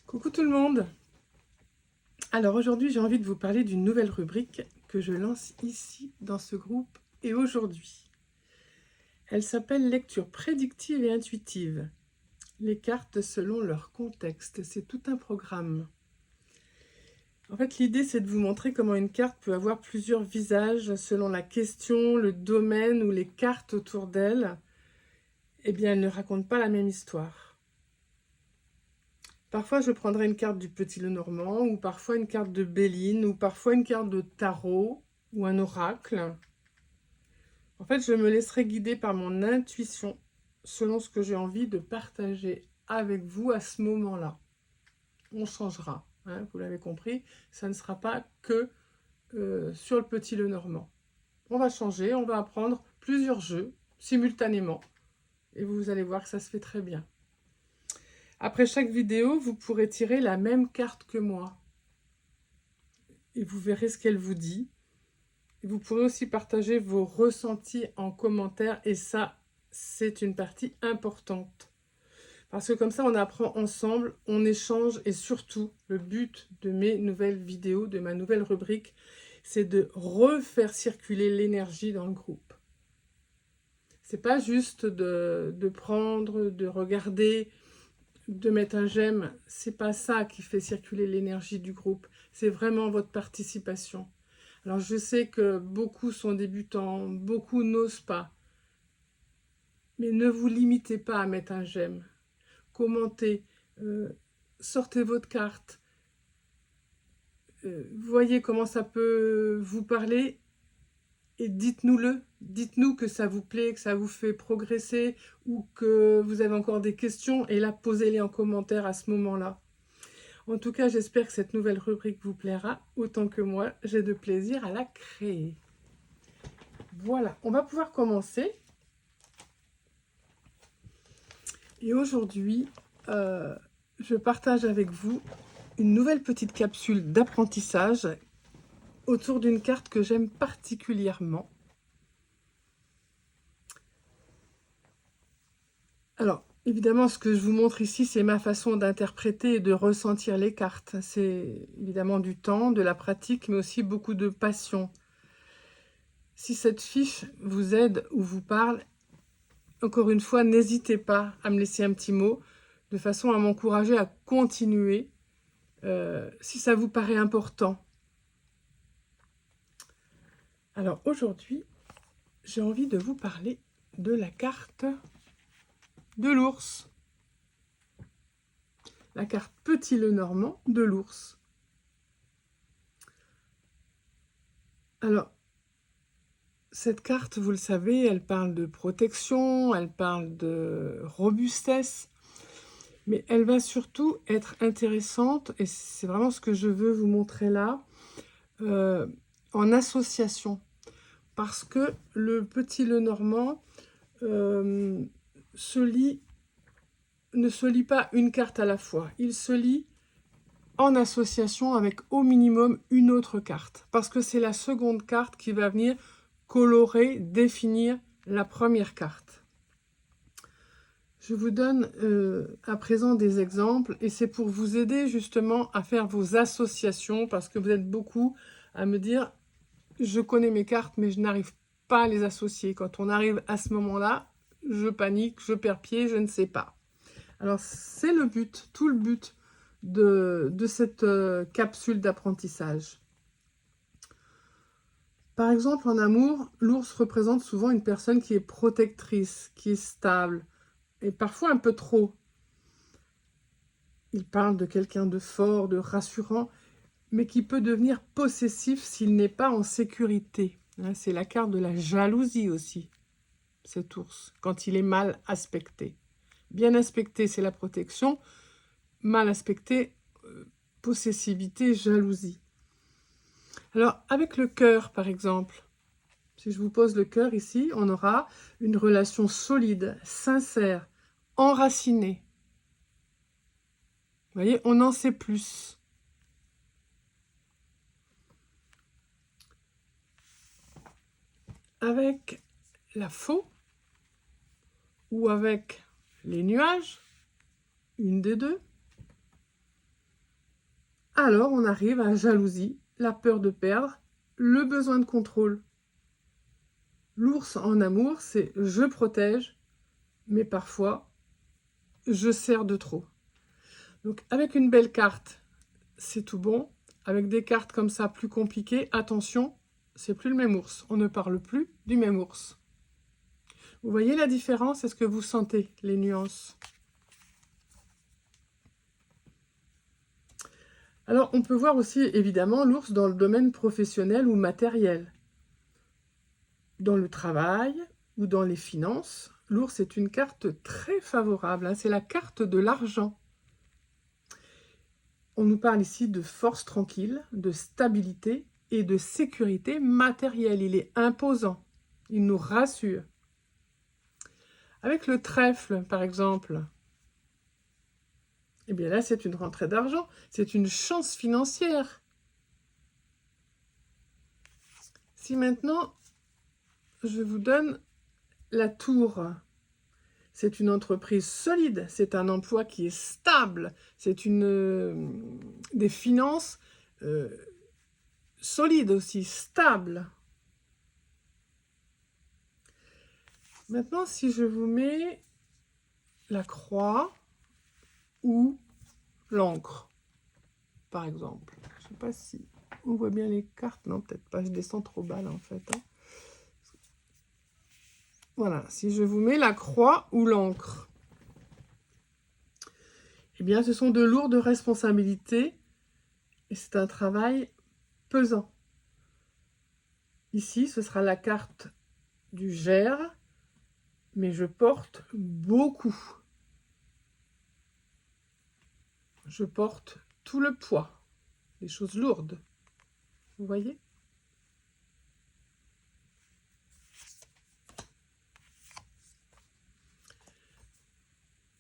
Coucou tout le monde. Alors aujourd'hui j'ai envie de vous parler d'une nouvelle rubrique que je lance ici dans ce groupe et aujourd'hui. Elle s'appelle lecture prédictive et intuitive. Les cartes selon leur contexte, c'est tout un programme. En fait l'idée c'est de vous montrer comment une carte peut avoir plusieurs visages selon la question, le domaine ou les cartes autour d'elle. Eh bien elles ne racontent pas la même histoire. Parfois, je prendrai une carte du Petit Lenormand, ou parfois une carte de Béline, ou parfois une carte de tarot, ou un oracle. En fait, je me laisserai guider par mon intuition, selon ce que j'ai envie de partager avec vous à ce moment-là. On changera, hein, vous l'avez compris, ça ne sera pas que sur le Petit Lenormand. On va changer, on va apprendre plusieurs jeux simultanément, et vous allez voir que ça se fait très bien. Après chaque vidéo, vous pourrez tirer la même carte que moi. Et vous verrez ce qu'elle vous dit. Et vous pourrez aussi partager vos ressentis en commentaire. Et ça, c'est une partie importante. Parce que comme ça, on apprend ensemble, on échange. Et surtout, le but de mes nouvelles vidéos, de ma nouvelle rubrique, c'est de refaire circuler l'énergie dans le groupe. C'est pas juste de prendre, de regarder, de mettre un j'aime, c'est pas ça qui fait circuler l'énergie du groupe, c'est vraiment votre participation. Alors je sais que beaucoup sont débutants, beaucoup n'osent pas, mais ne vous limitez pas à mettre un j'aime. Commentez, sortez votre carte, voyez comment ça peut vous parler et dites-nous-le. Dites-nous que ça vous plaît, que ça vous fait progresser ou que vous avez encore des questions et là, posez-les en commentaire à ce moment-là. En tout cas, j'espère que cette nouvelle rubrique vous plaira autant que moi. J'ai de plaisir à la créer. Voilà, on va pouvoir commencer. Et aujourd'hui, je partage avec vous une nouvelle petite capsule d'apprentissage autour d'une carte que j'aime particulièrement. Alors, évidemment, ce que je vous montre ici, c'est ma façon d'interpréter et de ressentir les cartes. C'est évidemment du temps, de la pratique, mais aussi beaucoup de passion. Si cette fiche vous aide ou vous parle, encore une fois, n'hésitez pas à me laisser un petit mot, de façon à m'encourager à continuer, si ça vous paraît important. Alors aujourd'hui, j'ai envie de vous parler de la carte de l'ours. La carte Petit Lenormand de l'ours. Alors, cette carte, vous le savez, elle parle de protection, elle parle de robustesse, mais elle va surtout être intéressante, et c'est vraiment ce que je veux vous montrer là, en association. Parce que le Petit Lenormand ne se lit pas une carte à la fois. Il se lit en association avec au minimum une autre carte. Parce que c'est la seconde carte qui va venir colorer, définir la première carte. Je vous donne à présent des exemples et c'est pour vous aider justement à faire vos associations parce que vous êtes beaucoup à me dire « je connais mes cartes mais je n'arrive pas à les associer ». Quand on arrive à ce moment-là, je panique, je perds pied, je ne sais pas. Alors c'est le but, tout le but de cette capsule d'apprentissage. Par exemple, en amour, l'ours représente souvent une personne qui est protectrice, qui est stable, et parfois un peu trop. Il parle de quelqu'un de fort, de rassurant, mais qui peut devenir possessif s'il n'est pas en sécurité. C'est la carte de la jalousie aussi, cet ours, quand il est mal aspecté. Bien aspecté, c'est la protection. Mal aspecté, possessivité, jalousie. Alors, avec le cœur, par exemple, si je vous pose le cœur ici, on aura une relation solide, sincère, enracinée. Vous voyez, on en sait plus. Avec la faux ou avec les nuages, une des deux, alors on arrive à la jalousie, la peur de perdre, le besoin de contrôle. L'ours en amour, c'est je protège, mais parfois je serre de trop. Donc avec une belle carte, c'est tout bon. Avec des cartes comme ça plus compliquées, attention, c'est plus le même ours. On ne parle plus du même ours. Vous voyez la différence? Est-ce que vous sentez les nuances? Alors, on peut voir aussi, évidemment, l'ours dans le domaine professionnel ou matériel. Dans le travail ou dans les finances, l'ours est une carte très favorable, hein. C'est la carte de l'argent. On nous parle ici de force tranquille, de stabilité et de sécurité matérielle. Il est imposant, il nous rassure. Avec le trèfle, par exemple, eh bien là, c'est une rentrée d'argent, c'est une chance financière. Si maintenant, je vous donne la tour, c'est une entreprise solide, c'est un emploi qui est stable, c'est des finances solides aussi, stables. Maintenant, si je vous mets la croix ou l'encre, par exemple. Je ne sais pas si on voit bien les cartes. Non, peut-être pas. Je descends trop bas, là, en fait. Hein. Voilà. Si je vous mets la croix ou l'encre, eh bien, ce sont de lourdes responsabilités et c'est un travail pesant. Ici, ce sera la carte du Gers, mais je porte beaucoup. Je porte tout le poids, les choses lourdes. Vous voyez?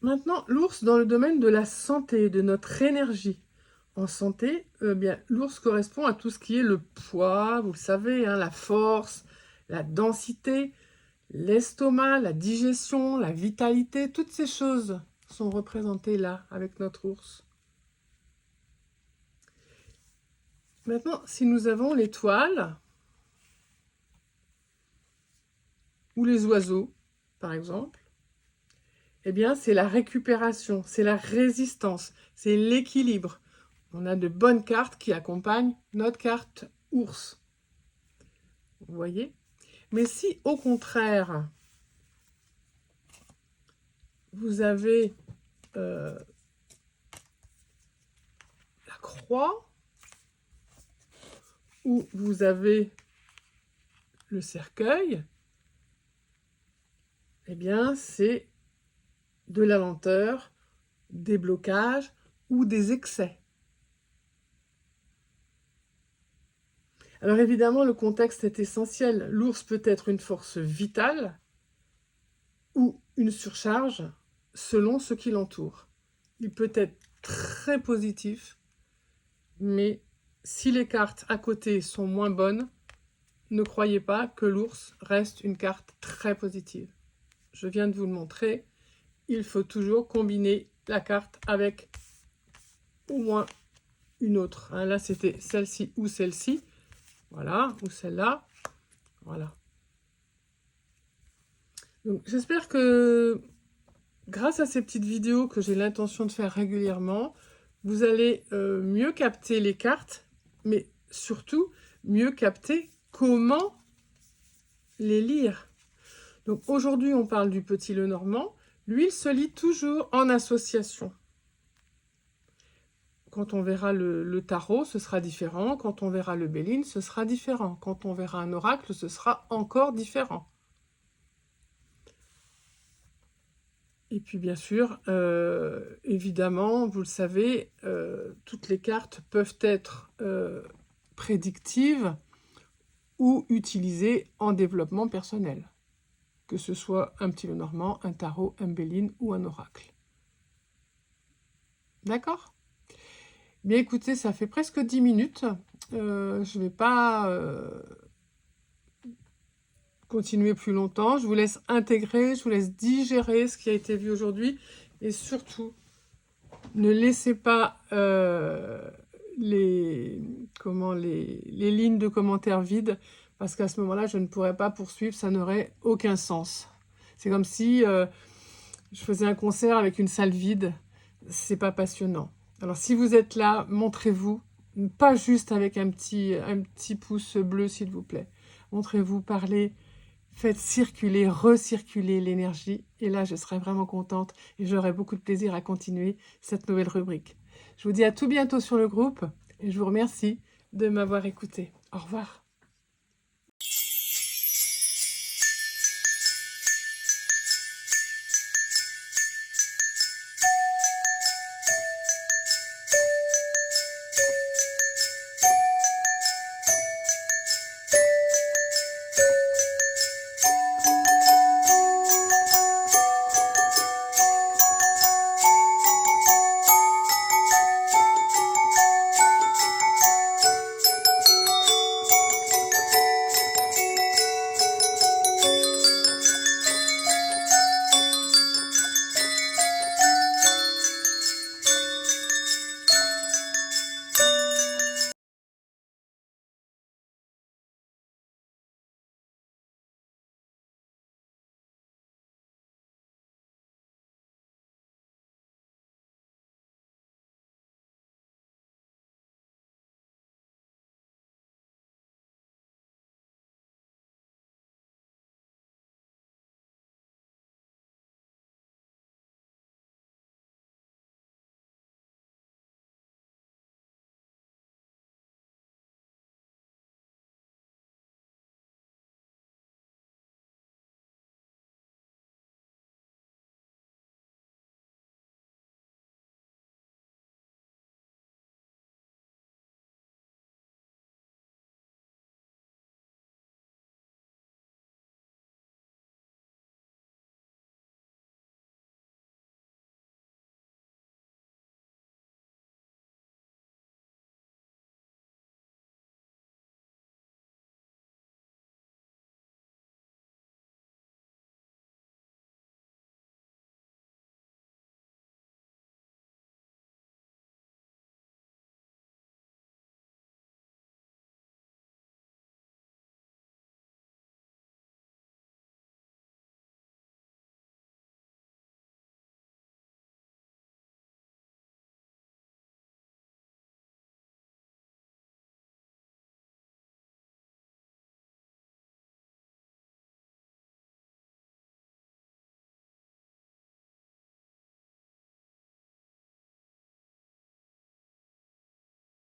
Maintenant, l'ours dans le domaine de la santé, de notre énergie. En santé, bien, l'ours correspond à tout ce qui est le poids, vous le savez, hein, la force, la densité, l'estomac, la digestion, la vitalité, toutes ces choses sont représentées là, avec notre ours. Maintenant, si nous avons l'étoile, ou les oiseaux, par exemple, eh bien, c'est la récupération, c'est la résistance, c'est l'équilibre. On a de bonnes cartes qui accompagnent notre carte ours. Vous voyez? Mais si, au contraire, vous avez la croix, ou vous avez le cercueil, eh bien, c'est de la lenteur, des blocages ou des excès. Alors évidemment, le contexte est essentiel. L'ours peut être une force vitale ou une surcharge selon ce qui l'entoure. Il peut être très positif, mais si les cartes à côté sont moins bonnes, ne croyez pas que l'ours reste une carte très positive. Je viens de vous le montrer, il faut toujours combiner la carte avec au moins une autre. Hein, là, c'était celle-ci ou celle-ci. Voilà, ou celle-là. Voilà. Donc, j'espère que grâce à ces petites vidéos que j'ai l'intention de faire régulièrement, vous allez mieux capter les cartes, mais surtout mieux capter comment les lire. Donc aujourd'hui, on parle du Petit Lenormand. Lui, il se lit toujours en association. Quand on verra le tarot, ce sera différent. Quand on verra le Béline, ce sera différent. Quand on verra un oracle, ce sera encore différent. Et puis bien sûr, évidemment, vous le savez, toutes les cartes peuvent être prédictives ou utilisées en développement personnel. Que ce soit un Petit Lenormand, un tarot, un Béline ou un oracle. D'accord ? Bien écoutez, ça fait presque 10 minutes. Je ne vais pas continuer plus longtemps. Je vous laisse intégrer, je vous laisse digérer ce qui a été vu aujourd'hui. Et surtout, ne laissez pas les lignes de commentaires vides, parce qu'à ce moment-là, je ne pourrais pas poursuivre, ça n'aurait aucun sens. C'est comme si je faisais un concert avec une salle vide, c'est pas passionnant. Alors si vous êtes là, montrez-vous, pas juste avec un petit pouce bleu s'il vous plaît. Montrez-vous, parlez, faites circuler, recirculer l'énergie, et là je serai vraiment contente et j'aurai beaucoup de plaisir à continuer cette nouvelle rubrique. Je vous dis à tout bientôt sur le groupe et je vous remercie de m'avoir écouté. Au revoir.